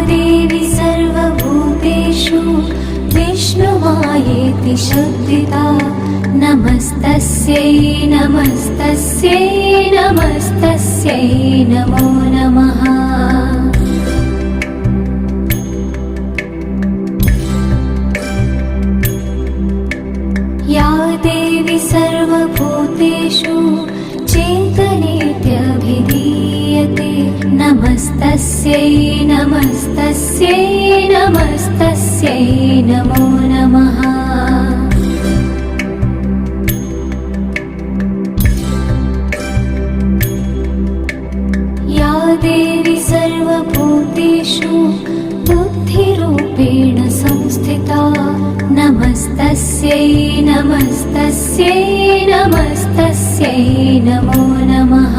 देवी सर्वभूतेषु विष्णुमायेति शुद्धिता नमस्तस्यै नमस्तस्यै नमस्तस्यै नमो नमः। या देवी सर्वभूतेषु चेतनेत्यभिधीयते नमस्तस्यै नमस्तस्यै नमस्तस्यै नमो नमः। या देवी सर्वभूतेषु बुद्धिरूपेण संस्थिता नमस्तस्यै नमस्तस्यै नमस्तस्यै नमो नमः।